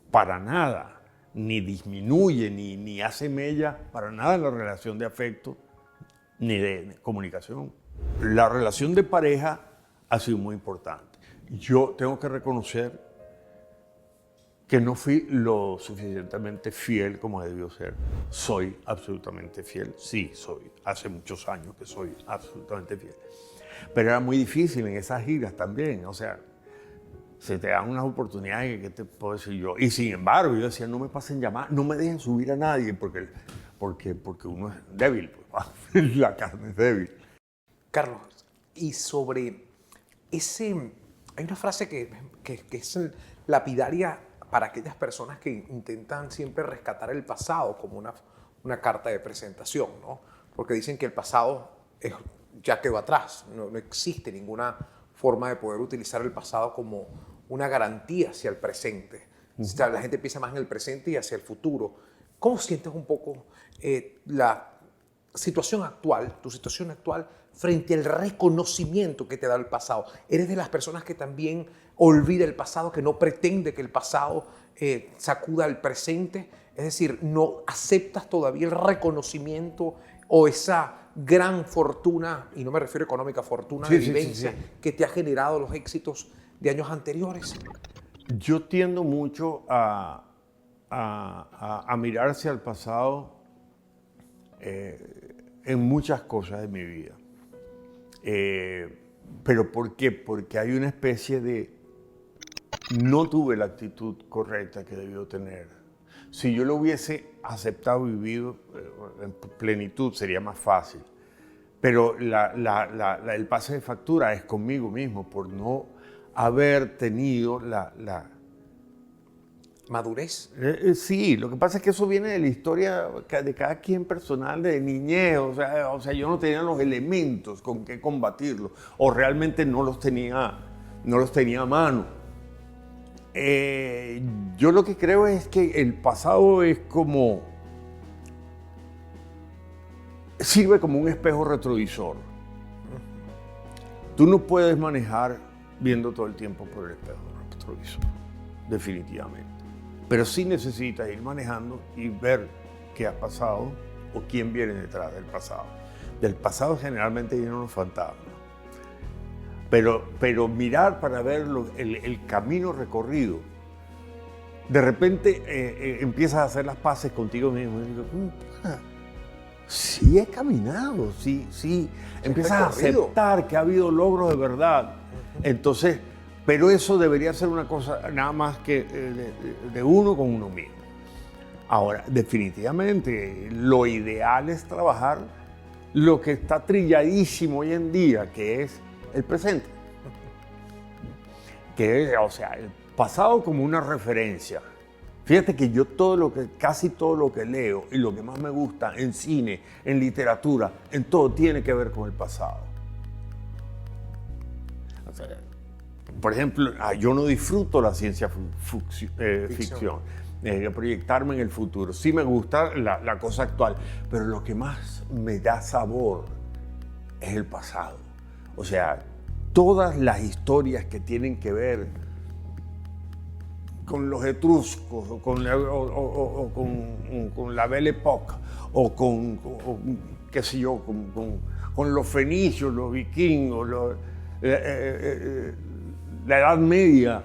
para nada, ni disminuye, ni hace mella para nada en la relación de afecto, ni de comunicación. La relación de pareja ha sido muy importante. Yo tengo que reconocer que no fui lo suficientemente fiel como debió ser. Soy absolutamente fiel, sí, soy. Hace muchos años que soy absolutamente fiel. Pero era muy difícil en esas giras también, o sea, se te dan unas oportunidades que te puedo decir yo. Y sin embargo, yo decía, no me pasen llamadas, no me dejen subir a nadie, porque uno es débil, pues, la carne es débil. Carlos, y sobre ese, hay una frase que es lapidaria para aquellas personas que intentan siempre rescatar el pasado como una carta de presentación, ¿no? Porque dicen que el pasado ya quedó atrás, no existe ninguna forma de poder utilizar el pasado como una garantía hacia el presente. O sea, la gente piensa más en el presente y hacia el futuro. ¿Cómo sientes un poco la situación actual, tu situación actual, frente al reconocimiento que te da el pasado? ¿Eres de las personas que también olvida el pasado, que no pretende que el pasado sacuda el presente? Es decir, ¿no aceptas todavía el reconocimiento o esa gran fortuna, y no me refiero a económica, fortuna de vivencia que te ha generado los éxitos de años anteriores? Yo tiendo mucho a mirar hacia el pasado en muchas cosas de mi vida. ¿Pero por qué? Porque hay una especie de... No tuve la actitud correcta que debió tener. Si yo lo hubiese aceptado y vivido en plenitud, sería más fácil. Pero el pase de factura es conmigo mismo por no haber tenido la ¿Madurez? Sí, lo que pasa es que eso viene de la historia de cada quien personal, de niñez, o sea, yo no tenía los elementos con que combatirlo, o realmente no los tenía a mano. Yo lo que creo es que el pasado es sirve como un espejo retrovisor. Tú no puedes manejar viendo todo el tiempo por el espejo retrovisor, definitivamente. Pero sí necesitas ir manejando y ver qué ha pasado o quién viene detrás del pasado. Del pasado generalmente vienen unos fantasmas. Pero mirar para ver el camino recorrido de repente empiezas a hacer las paces contigo mismo. Y digo, sí he caminado, sí. Empiezas a aceptar que ha habido logros de verdad. Entonces, pero eso debería ser una cosa nada más que de uno con uno mismo. Ahora, definitivamente, lo ideal es trabajar lo que está trilladísimo hoy en día, que es el presente. Que es, o sea, el pasado como una referencia. Fíjate que yo casi todo lo que leo y lo que más me gusta en cine, en literatura, en todo, tiene que ver con el pasado. O sea, por ejemplo, yo no disfruto la ciencia ficción. Proyectarme en el futuro. Sí me gusta la cosa actual, pero lo que más me da sabor es el pasado. O sea, todas las historias que tienen que ver con los etruscos, o con la Belle Époque, o qué sé yo, con los fenicios, los vikingos, la Edad Media,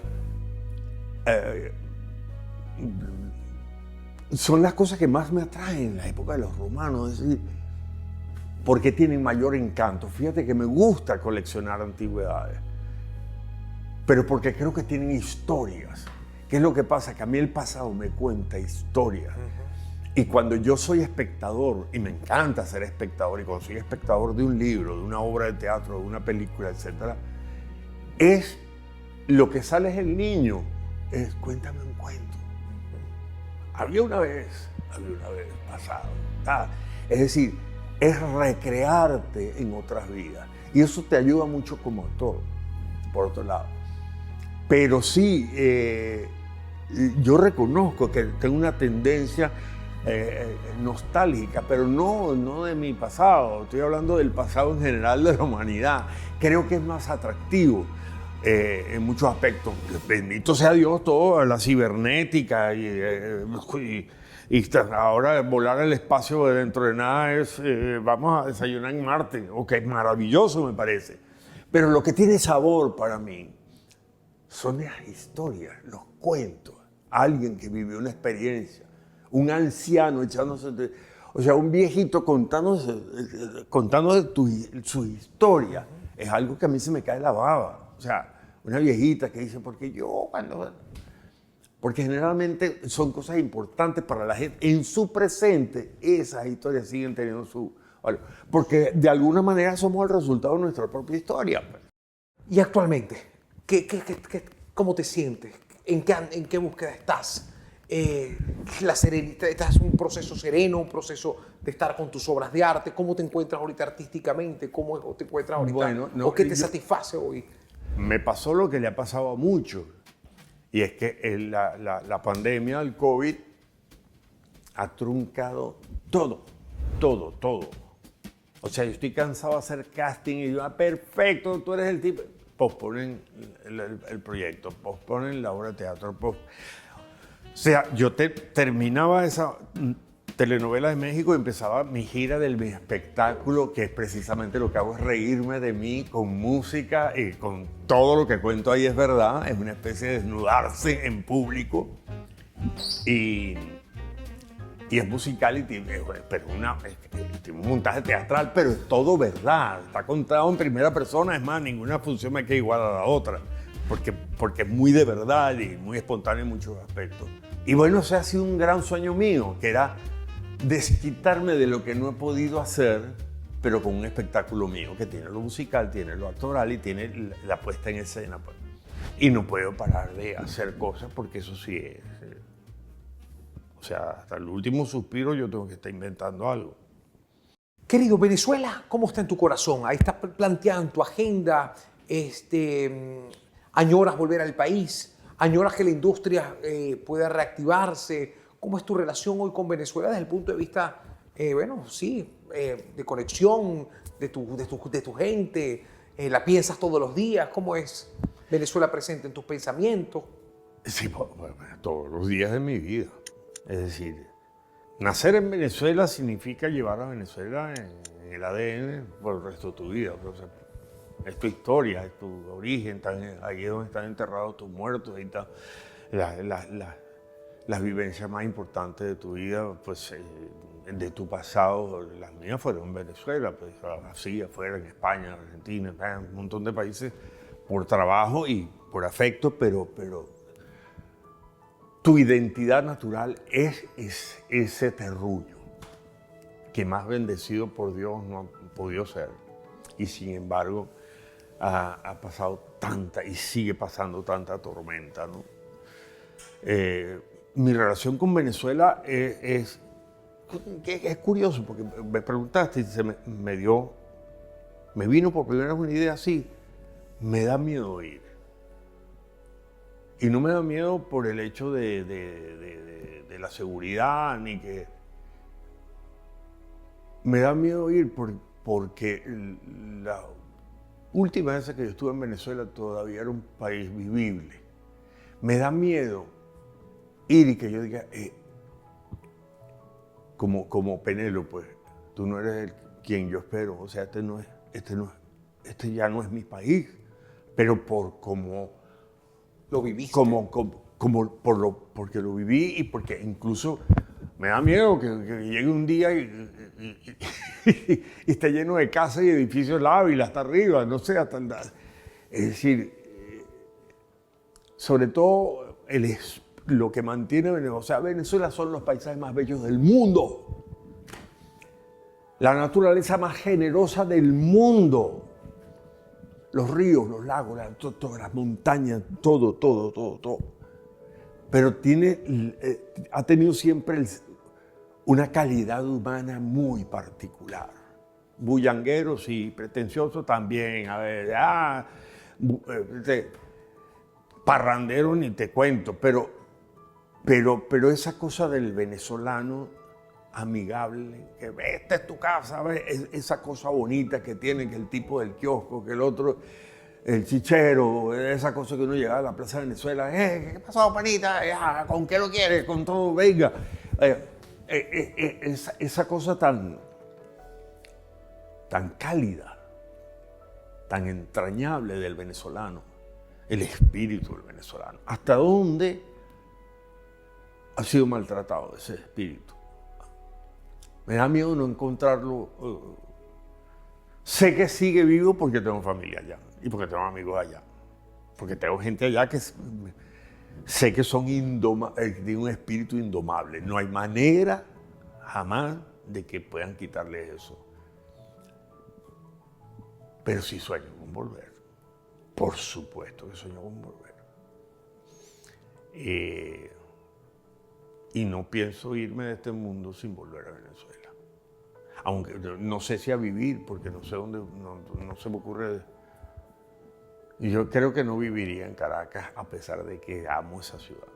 son las cosas que más me atraen, la época de los romanos, es decir, porque tienen mayor encanto. Fíjate que me gusta coleccionar antigüedades, pero porque creo que tienen historias. ¿Qué es lo que pasa? Que a mí el pasado me cuenta historias. Y cuando yo soy espectador, y me encanta ser espectador, y cuando soy espectador de un libro, de una obra de teatro, de una película, etc., es lo que sale es el niño, es cuéntame un cuento. Había una vez pasado. Es decir, es recrearte en otras vidas. Y eso te ayuda mucho como actor, por otro lado. Pero sí, yo reconozco que tengo una tendencia nostálgica, pero no de mi pasado. Estoy hablando del pasado en general de la humanidad. Creo que es más atractivo. En muchos aspectos. Bendito sea Dios, todo, la cibernética y ahora volar al espacio dentro de nada es vamos a desayunar en Marte, ok, maravilloso me parece. Pero lo que tiene sabor para mí son las historias, los cuentos, alguien que vivió una experiencia, un anciano echándose, o sea, un viejito contándose su historia, es algo que a mí se me cae la baba. O sea, una viejita que dice, porque generalmente son cosas importantes para la gente. En su presente, esas historias siguen teniendo su valor. Porque de alguna manera somos el resultado de nuestra propia historia. Y actualmente, ¿cómo te sientes? ¿En qué búsqueda estás? La serenidad, ¿estás en un proceso sereno, un proceso de estar con tus obras de arte? ¿Cómo te encuentras ahorita artísticamente? ¿Cómo te encuentras ahorita? Bueno, ¿O qué te satisface hoy? Me pasó lo que le ha pasado a muchos, y es que la pandemia, el COVID, ha truncado todo. O sea, yo estoy cansado de hacer casting y yo, perfecto, tú eres el tipo. Posponen el proyecto, posponen la obra de teatro. O sea, yo terminaba esa telenovela de México y empezaba mi gira del mi espectáculo, que es precisamente lo que hago, es reírme de mí con música y con todo lo que cuento ahí es verdad, es una especie de desnudarse en público y es musical y tiene un montaje teatral, pero es todo verdad, está contado en primera persona, es más, ninguna función me queda igual a la otra, porque es muy de verdad y muy espontáneo en muchos aspectos. Y bueno, ese ha sido un gran sueño mío, que era desquitarme de lo que no he podido hacer, pero con un espectáculo mío que tiene lo musical, tiene lo actoral y tiene la puesta en escena. Pues. Y no puedo parar de hacer cosas porque eso sí es. O sea, hasta el último suspiro yo tengo que estar inventando algo. Querido, Venezuela, ¿cómo está en tu corazón? Ahí estás planteando tu agenda, añoras volver al país, añoras que la industria pueda reactivarse. ¿Cómo es tu relación hoy con Venezuela desde el punto de vista, de conexión de tu gente? ¿La piensas todos los días? ¿Cómo es Venezuela presente en tus pensamientos? Sí, todos los días de mi vida. Es decir, nacer en Venezuela significa llevar a Venezuela en el ADN por el resto de tu vida. O sea, es tu historia, es tu origen, ahí es donde están enterrados tus muertos. Ahí está las vivencias más importantes de tu vida, pues de tu pasado. Las mías fueron en Venezuela, pues así, afuera, en España, Argentina, en un montón de países, por trabajo y por afecto, pero tu identidad natural es ese terruño que más bendecido por Dios no ha podido ser. Y sin embargo, ha pasado tanta y sigue pasando tanta tormenta, ¿no? Mi relación con Venezuela es curioso, porque me preguntaste y me vino por primera vez una idea así. Me da miedo ir. Y no me da miedo por el hecho de la seguridad, ni que... Me da miedo ir porque la última vez que yo estuve en Venezuela todavía era un país vivible. Me da miedo ir y que yo diga, como Penélope, pues, tú no eres quien yo espero. O sea, este ya no es mi país. Pero por como Lo viviste. Porque lo viví y porque incluso me da miedo que llegue un día y esté lleno de casas y edificios al lado y hasta arriba, no sé, es decir, sobre todo lo que mantiene Venezuela. O sea, Venezuela son los paisajes más bellos del mundo, la naturaleza más generosa del mundo. Los ríos, los lagos, todas las montañas, todo. Pero ha tenido siempre una calidad humana muy particular. Bullangueros y pretenciosos también. A ver, parranderos ni te cuento. Pero esa cosa del venezolano amigable, que esta es tu casa, ¿ves? Esa cosa bonita que tiene, que el tipo del kiosco, que el otro, el chichero, esa cosa que uno llega a la Plaza de Venezuela, ¿qué pasó, panita? ¿Con qué lo quieres? Con todo, venga. Esa cosa tan cálida, tan entrañable del venezolano, el espíritu del venezolano. ¿Hasta dónde ha sido maltratado ese espíritu? Me da miedo no encontrarlo. Sé que sigue vivo porque tengo familia allá y porque tengo amigos allá. Porque tengo gente allá que sé que son de un espíritu indomable. No hay manera jamás de que puedan quitarle eso. Pero sí sueño con volver. Por supuesto que sueño con volver. Y no pienso irme de este mundo sin volver a Venezuela. Aunque no sé si a vivir, porque no sé dónde, no se me ocurre. Y yo creo que no viviría en Caracas a pesar de que amo esa ciudad.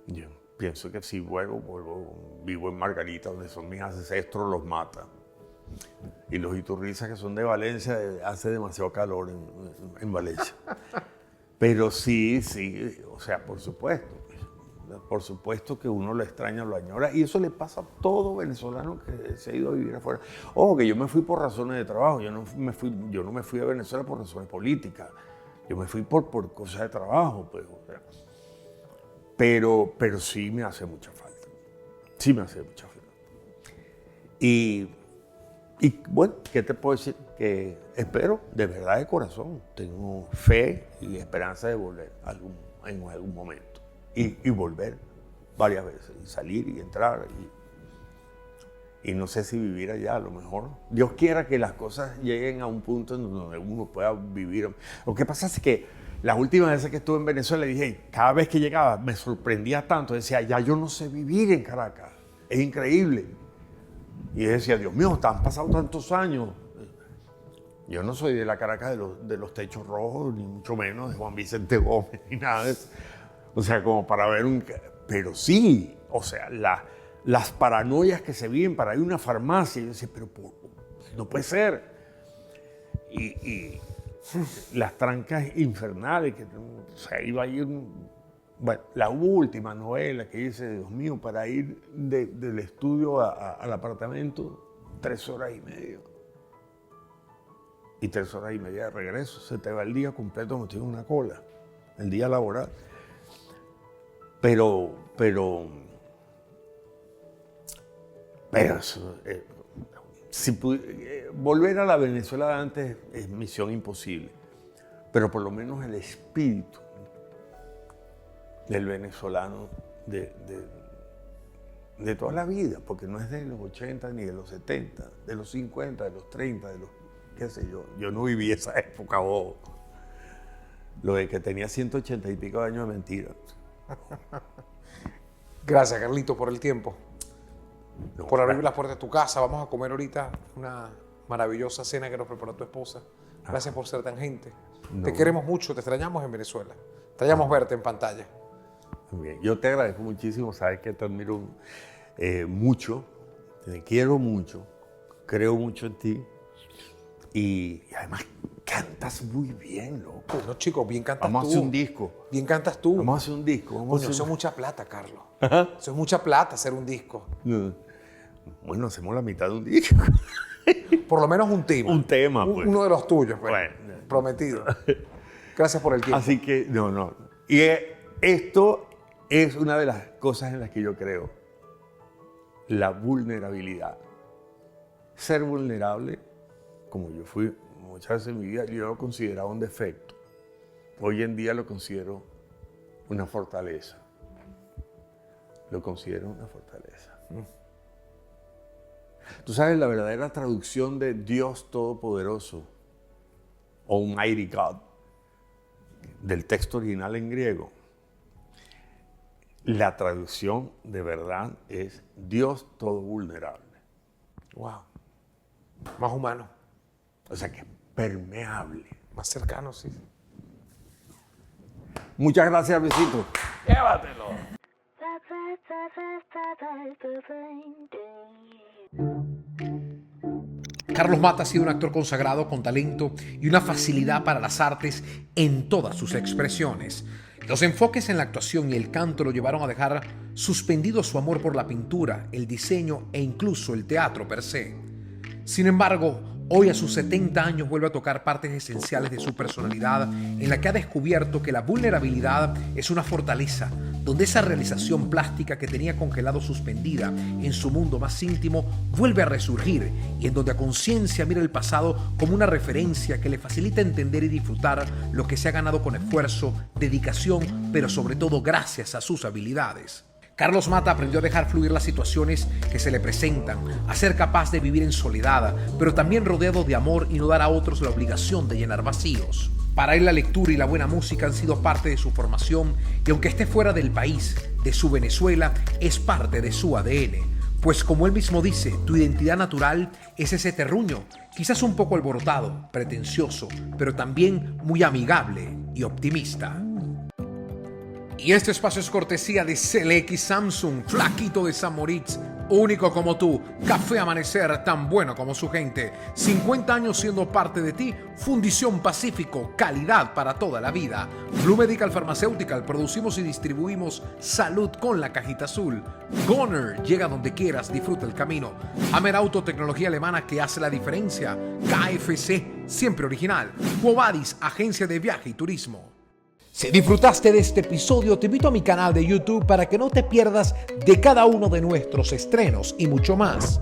Yo pienso que si vivo en Margarita, donde son mis ancestros, los matan. Y los iturrizas que son de Valencia, hace demasiado calor en Valencia. Pero sí, o sea, por supuesto que uno lo extraña, lo añora, y eso le pasa a todo venezolano que se ha ido a vivir afuera. Ojo, que yo me fui por razones de trabajo, yo no me fui a Venezuela por razones políticas, yo me fui por cosas de trabajo, pues, o sea. Pero sí me hace mucha falta, Y bueno, ¿qué te puedo decir? Que espero, de verdad, de corazón, tengo fe y esperanza de volver en algún momento. Y volver varias veces, y salir y entrar. Y no sé si vivir allá, a lo mejor. Dios quiera que las cosas lleguen a un punto en donde uno pueda vivir. Lo que pasa es que las últimas veces que estuve en Venezuela, dije, cada vez que llegaba me sorprendía tanto. Decía, ya yo no sé vivir en Caracas. Es increíble. Y decía, Dios mío, han pasado tantos años. Yo no soy de la Caracas de los techos rojos, ni mucho menos de Juan Vicente Gómez, ni nada de eso. O sea, como para ver Pero sí, o sea, las paranoias que se viven para ir a una farmacia. Y yo decía, pero no puede ser. Y las trancas infernales, que o sea, iba a ir... Bueno, la última novela que hice, Dios mío, para ir del estudio al apartamento, 3 horas y media. Y 3 horas y media de regreso. Se te va el día completo metido en una cola, el día laboral. Pero eso, volver a la Venezuela de antes es misión imposible, pero por lo menos el espíritu del venezolano de toda la vida, porque no es de los 80 ni de los 70, de los 50, de los 30, de los qué sé yo. Yo no viví esa época, bobo. Lo de que tenía 180 y pico de años de mentira. Gracias, Carlito, por el tiempo. No, Por abrir las puertas de tu casa. Vamos a comer ahorita una maravillosa cena que nos preparó tu esposa. Gracias por ser tan gente. No. Te queremos mucho, te extrañamos en Venezuela. Extrañamos verte en pantalla. Bien, yo te agradezco muchísimo, sabes que te admiro mucho, te quiero mucho, creo mucho en ti y además cantas muy bien, loco. No, chicos, bien cantas Vamos tú. a hacer un disco. Bien cantas tú. Vamos a hacer un disco. Vamos a Coño, hacer eso es un- mucha plata, Carlos. Eso es mucha plata hacer un disco. No. Bueno, hacemos la mitad de un disco. Por lo menos un tema. Un tema, pues. Uno de los tuyos, pues. Bueno. Prometido. Gracias por el tiempo. Así que, no. Y esto es una de las cosas en las que yo creo. La vulnerabilidad. Ser vulnerable, como yo fui muchas veces en mi vida, yo lo consideraba un defecto. Hoy en día lo considero una fortaleza. Lo considero una fortaleza. Tú sabes, la verdadera traducción de Dios Todopoderoso, Almighty God, del texto original en griego, la traducción de verdad es Dios todo vulnerable. Wow. Más humano. O sea que es permeable. Más cercano, sí. Muchas gracias, besito. Llévatelo. Carlos Mata ha sido un actor consagrado con talento y una facilidad para las artes en todas sus expresiones. Los enfoques en la actuación y el canto lo llevaron a dejar suspendido su amor por la pintura, el diseño e incluso el teatro per se. Sin embargo, hoy a sus 70 años vuelve a tocar partes esenciales de su personalidad en la que ha descubierto que la vulnerabilidad es una fortaleza, donde esa realización plástica que tenía congelado suspendida en su mundo más íntimo vuelve a resurgir y en donde a conciencia mira el pasado como una referencia que le facilita entender y disfrutar lo que se ha ganado con esfuerzo, dedicación, pero sobre todo gracias a sus habilidades. Carlos Mata aprendió a dejar fluir las situaciones que se le presentan, a ser capaz de vivir en soledad, pero también rodeado de amor y no dar a otros la obligación de llenar vacíos. Para él la lectura y la buena música han sido parte de su formación y aunque esté fuera del país, de su Venezuela, es parte de su ADN. Pues como él mismo dice, tu identidad natural es ese terruño, quizás un poco alborotado, pretencioso, pero también muy amigable y optimista. Y este espacio es cortesía de CLX Samsung, flaquito de San Moritz, único como tú, café Amanecer, tan bueno como su gente, 50 años siendo parte de ti, Fundición Pacífico, calidad para toda la vida. Blue Medical Pharmaceutical, producimos y distribuimos salud con la cajita azul. Goner, llega donde quieras, disfruta el camino. Hammer Auto, tecnología alemana que hace la diferencia. KFC, siempre original. Quobadis, agencia de viaje y turismo. Si disfrutaste de este episodio, te invito a mi canal de YouTube para que no te pierdas de cada uno de nuestros estrenos y mucho más.